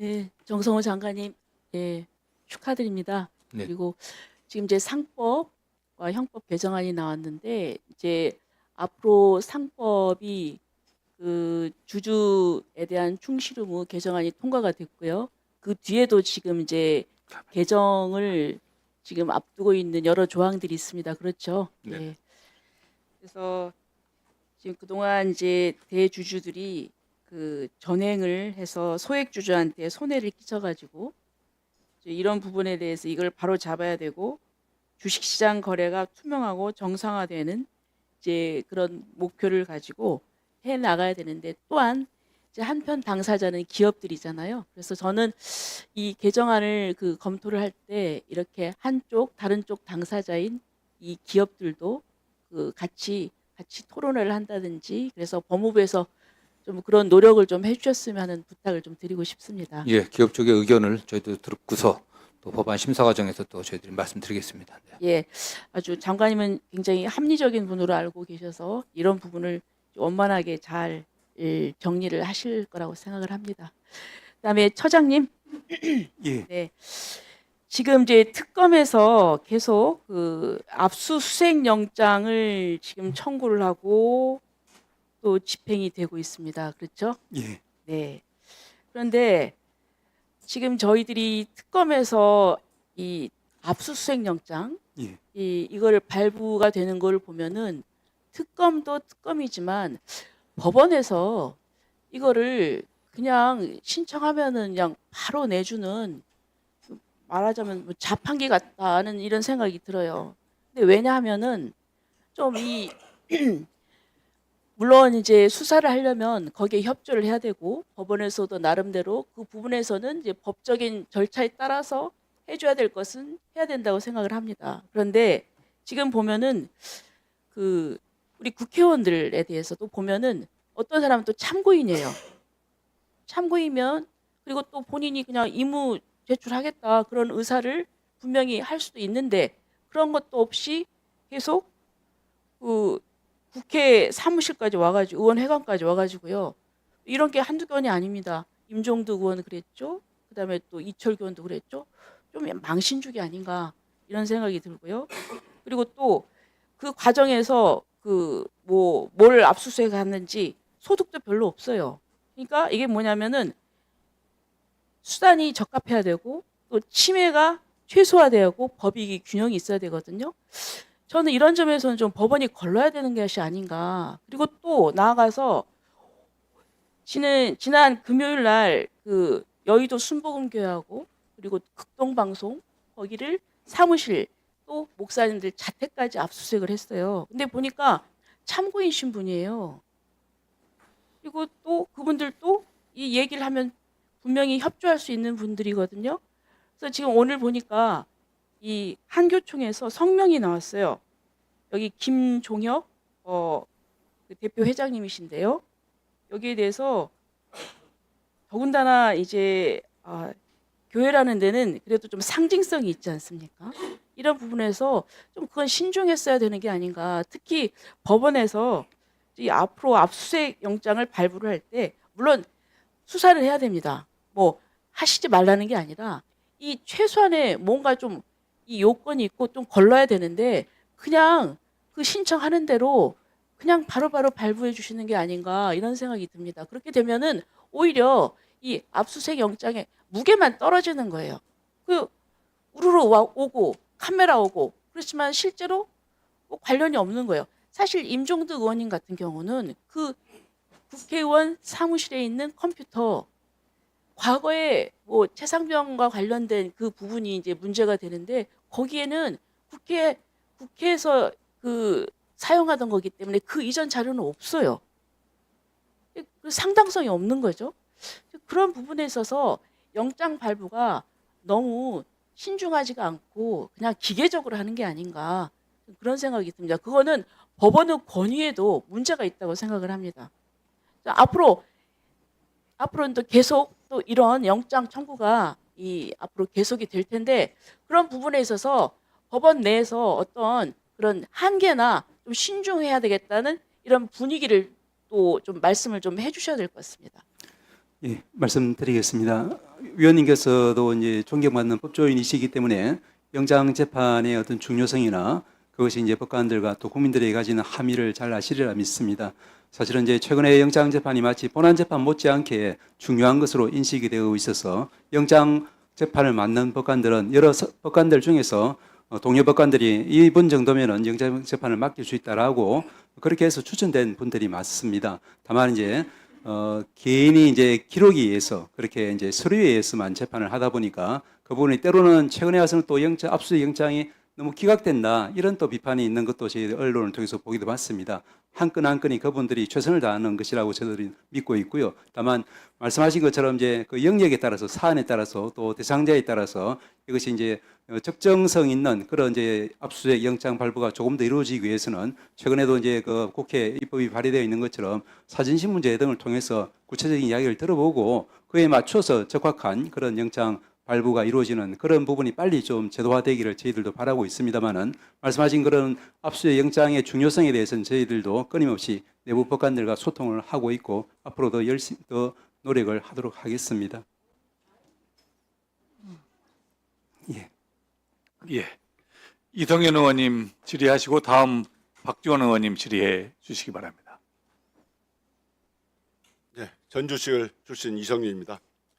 네, 정성호 장관님, 예, 축하드립니다. 네. 그리고 지금 이제 상법과 형법 개정안이 나왔는데 이제 앞으로 상법이 그 주주에 대한 충실 의무 개정안이 통과가 됐고요. 그 뒤에도 지금 이제 개정을 지금 앞두고 있는 여러 조항들이 있습니다. 그렇죠? 네. 예. 그래서 지금 그동안 이제 대주주들이 그 전횡을 해서 소액주주한테 손해를 끼쳐가지고 이제 이런 부분에 대해서 이걸 바로 잡아야 되고 주식시장 거래가 투명하고 정상화되는 이제 그런 목표를 가지고 해 나가야 되는데 또한 이제 한편 당사자는 기업들이잖아요. 그래서 저는 이 개정안을 그 검토를 할 때 이렇게 한쪽 다른 쪽 당사자인 이 기업들도 그 같이 토론을 한다든지 그래서 법무부에서 좀 그런 노력을 좀 해주셨으면 하는 부탁을 좀 드리고 싶습니다. 예, 기업 쪽의 의견을 저희도 듣고서 또 법안 심사 과정에서 또 저희들이 말씀드리겠습니다. 네. 예, 아주 장관님은 굉장히 합리적인 분으로 알고 계셔서 이런 부분을 원만하게 잘 정리를 하실 거라고 생각을 합니다. 그다음에 처장님, 예, 네, 지금 이제 특검에서 계속 그 압수수색 영장을 지금 청구를 하고 또 집행이 되고 있습니다. 그렇죠? 예, 네. 그런데 지금 저희들이 특검에서 이 압수수색 영장 예, 이거를 발부가 되는 걸 보면은 특검도 특검이지만 법원에서 이거를 그냥 신청하면은 그냥 바로 내주는 말하자면 뭐 자판기 같다는 이런 생각이 들어요. 근데 왜냐하면은 좀 이 물론 이제 수사를 하려면 거기에 협조를 해야 되고 법원에서도 나름대로 그 부분에서는 이제 법적인 절차에 따라서 해줘야 될 것은 해야 된다고 생각을 합니다. 그런데 지금 보면은 그 우리 국회의원들에 대해서도 보면은 어떤 사람은 또 참고인이에요. 참고이면 그리고 또 본인이 그냥 임무 제출하겠다 그런 의사를 분명히 할 수도 있는데 그런 것도 없이 계속 그 국회 사무실까지 와가지고 의원회관까지 와가지고요. 이런 게 한두 건이 아닙니다. 임종득 의원 그랬죠. 그다음에 또 이철규 의원도 그랬죠. 좀 망신주기 아닌가 이런 생각이 들고요. 그리고 또 그 과정에서 그 뭐 뭘 압수수색하는지 소득도 별로 없어요. 그러니까 이게 뭐냐면은 수단이 적합해야 되고 또 침해가 최소화되고 법익이 균형이 있어야 되거든요. 저는 이런 점에서는 좀 법원이 걸러야 되는 것이 아닌가. 그리고 또 나아가서 지난 금요일 날 그 여의도 순복음교회하고 그리고 극동방송 거기를 사무실 또 목사님들 자택까지 압수수색을 했어요. 근데 보니까 참고인 신분이에요. 그리고 또 그분들도 이 얘기를 하면 분명히 협조할 수 있는 분들이거든요. 그래서 지금 오늘 보니까 이 한교총에서 성명이 나왔어요. 여기 김종혁 그 대표 회장님이신데요. 여기에 대해서 더군다나 이제 교회라는 데는 그래도 좀 상징성이 있지 않습니까? 이런 부분에서 좀 그건 신중했어야 되는 게 아닌가. 특히 법원에서 이 앞으로 압수수색 영장을 발부를 할 때 물론 수사를 해야 됩니다. 뭐 하시지 말라는 게 아니라 이 최소한의 뭔가 좀 이 요건이 있고 좀 걸러야 되는데 그냥 그 신청하는 대로 그냥 바로바로 발부해 주시는 게 아닌가 이런 생각이 듭니다. 그렇게 되면은 오히려 이 압수수색 영장의 무게만 떨어지는 거예요. 그 우르르 오고 카메라 오고 그렇지만 실제로 뭐 관련이 없는 거예요. 사실 임종득 의원님 같은 경우는 그 국회의원 사무실에 있는 컴퓨터 과거에 뭐 최상병과 관련된 그 부분이 이제 문제가 되는데 거기에는 국회에서 그 사용하던 거기 때문에 그 이전 자료는 없어요. 그 상당성이 없는 거죠. 그런 부분에 있어서 영장 발부가 너무 신중하지가 않고 그냥 기계적으로 하는 게 아닌가 그런 생각이 듭니다. 그거는 법원의 권위에도 문제가 있다고 생각을 합니다. 자, 앞으로는 또 계속 또 이런 영장 청구가 이 앞으로 계속이 될 텐데 그런 부분에 있어서 법원 내에서 어떤 그런 한계나 좀 신중해야 되겠다는 이런 분위기를 또 좀 말씀을 좀 해주셔야 될 것 같습니다. 예, 말씀드리겠습니다. 위원님께서도 이제 존경받는 법조인이시기 때문에 영장 재판의 어떤 중요성이나 그것이 이제 법관들과 또 국민들에게 가지는 함의를 잘 아시리라 믿습니다. 사실은 이제 최근에 영장 재판이 마치 본안 재판 못지않게 중요한 것으로 인식이 되고 있어서 영장 재판을 맡는 법관들은 여러 법관들 중에서 동료 법관들이 이분 정도면은 영장 재판을 맡길 수 있다라고 그렇게 해서 추천된 분들이 많습니다. 다만 이제 개인이 이제 기록에 의해서 그렇게 이제 서류에 의해서만 재판을 하다 보니까 그 부분이 때로는 최근에 와서는 또 압수수색 영장이 너무 기각된다 이런 또 비판이 있는 것도 저희 언론을 통해서 보기도 봤습니다. 한 건 한 건이 그분들이 최선을 다하는 것이라고 저들이 믿고 있고요. 다만 말씀하신 것처럼 이제 그 영역에 따라서 사안에 따라서 또 대상자에 따라서 이것이 이제 적정성 있는 그런 이제 압수수색 영장 발부가 조금 더 이루어지기 위해서는 최근에도 이제 그 국회 입법이 발의되어 있는 것처럼 사전신문제 등을 통해서 구체적인 이야기를 들어보고 그에 맞춰서 적합한 그런 영장 발부가 이루어지는 그런 부분이 빨리 좀 제도화되기를 저희들도 바라고 있습니다만은 말씀하신 그런 압수수색 영장의 중요성에 대해서는 저희들도 끊임없이 내부 법관들과 소통을 하고 있고 앞으로도 열심히 더 노력을 하도록 하겠습니다. 예. 예. 이성윤 의원님 질의하시고 다음 박지원 의원님 질의해 주시기 바랍니다. 네, 전주시을 출신 이성윤입니다.